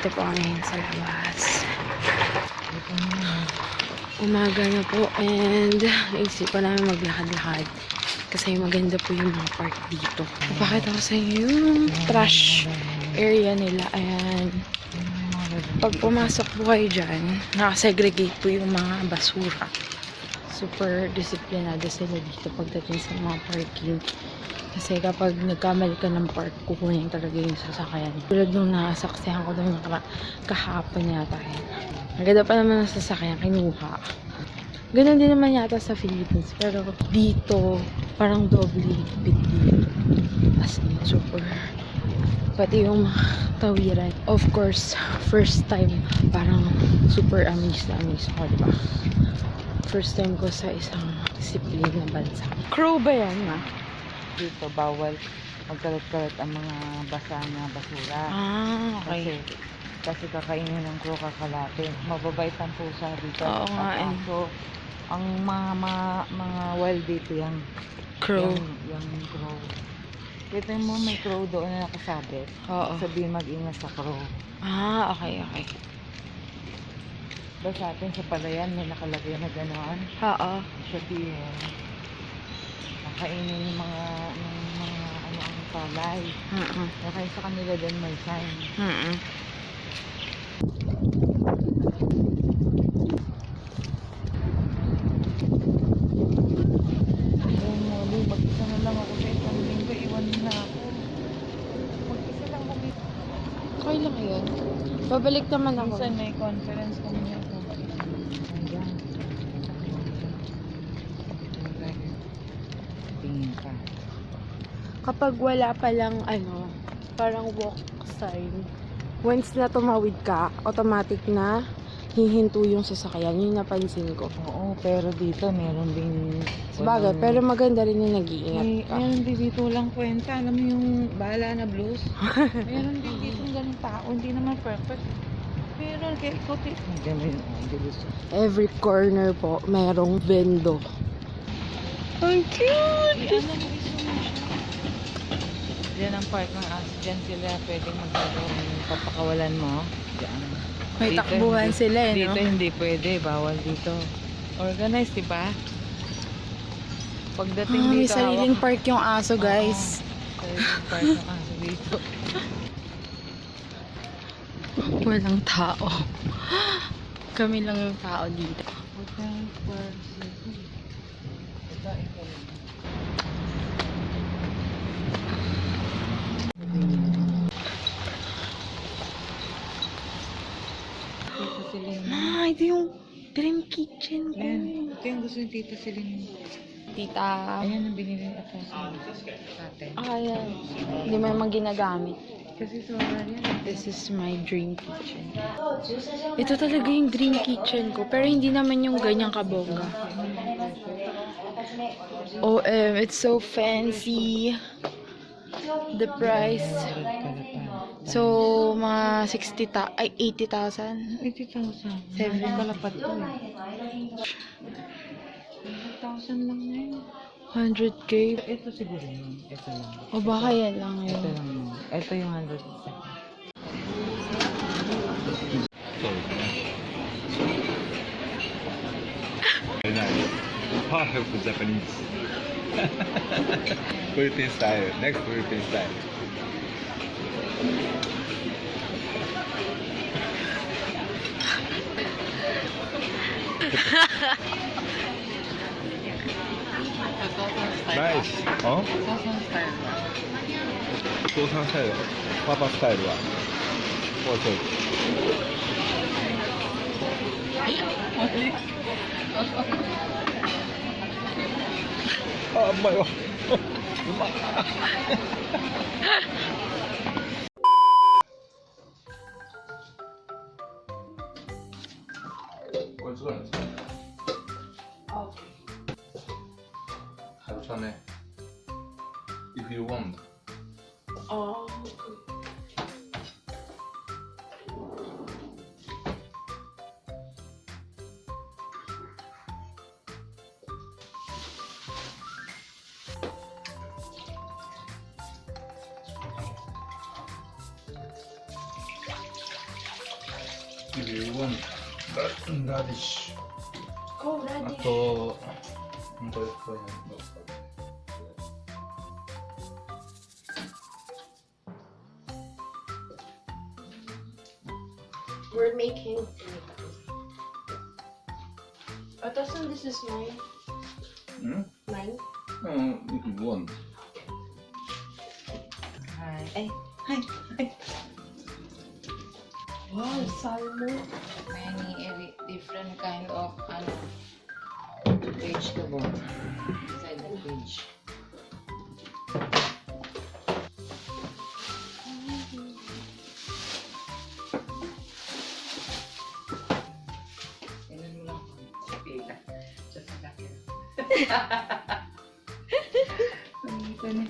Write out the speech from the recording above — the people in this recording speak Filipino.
Dito po kami sa labas. Umaga na po and naisip pa namin maglakad-lakad kasi maganda po yung mga park dito. Papakita ko sa inyo yung trash area nila. Ayan. Pag pumasok po kayo dyan, nakasegregate po yung mga basura. Super disiplinado sila dito pagdating sa mga parking. Kasi kapag nagkamali ka ng park, kukunin talaga yung sasakyan. Tulad nung nasaksihan ko doon kahapon yata. Ang ganda pa naman ng sasakyan, kinuha. Ganun din naman yata sa Philippines. Pero dito, parang doble higpit dito. As in, super. Pati yung tawiran. Of course, first time, parang super amazed na amazed ako, diba? First time ko sa isang disiplina na bansa. Crow ba yan, ma? Dito bawal magkalat-kalat ang mga basa na basura. Ah, okay. Kasi kakainin ng crow, kakalatin. Mababait ang pusa dito. Oo nga, eh. So, ang mga wild dito yung Crow. Yung crow. Kita mo may crow doon na nakasabit. Oo. Sabihin mag-ingat sa crow. Ah, okay, okay. Basta sa atin sa palayan may nakalagay na gano'n. Oo. Sabihin, nakainin yung mga ano ang palay. Kaya sa kanila din may sign. Mag-isa na lang ako sa isang linggo, iwan na ako. Mag-isa lang kami. Okay lang yun. Babalik naman ako. Minsan may conference kami niya ako. Ayan. Tingin ka. Kapag wala palang parang walk sign, once na tumawid ka, automatic na hihinto yung sasakyan. Yun napansin ko. Oo, pero dito meron din... Sabagay, pero maganda rin yung nag-iingat ka. Meron din dito lang kwenta. Alam mo yung bahala na blues? Meron din dito yung ganung tao. Hindi naman perfect. Pero kaya ikaw, ganun yung bilis. Every corner po, merong vendo. Ang cute! Alam mo, iso mo siya. Diyan ang park ng aso. Diyan sila pwedeng magkaroon ng papakawalan mo. Diyan. May Dito, takbuhan hindi, sila no? Dito hindi pwede. Bawal dito. Organized, diba? Pagdating May dito, sariling park yung aso, guys. Sariling park ng aso dito. Walang tao. Kami lang yung tao dito. Ito yung dream kitchen ko. Ayan, ito yung gusto ni Tita Celine. Tita. Ayan ang binili ni Apo sa atin. Ayan. Hindi mo naman ginagamit. Kasi sobra yan. This is my dream kitchen. Ito talaga yung dream kitchen ko. Pero hindi naman yung ganyang kabongga. OM, it's so fancy. The price. So, mga 80,000. 80,000. 7. Kalapat to eh. 100,000 lang na yun. 100K. Ito siguro yun. Ito lang. O baka yan lang Ito yun. lang yun. Ito yung 100%. Very nice. Perfect Japanese. Philippine style. Next Philippine style. Nice. ソースのスタイルは父さんスタイル。パパスタイルは。こうそうあ、うまいわ。うまい。これすごいんですか。春雨。If you want. Oh. 31ラディッシュ Oh, あ ready. とこれこれ We're making. Otosan, this is mine. うん、 Mine. if you want. はい。はい。はい。 Wow, salmon. Many different kind of vegetable inside the fridge. Tingnan mo lang kung pila. Just laki. Ang ito na.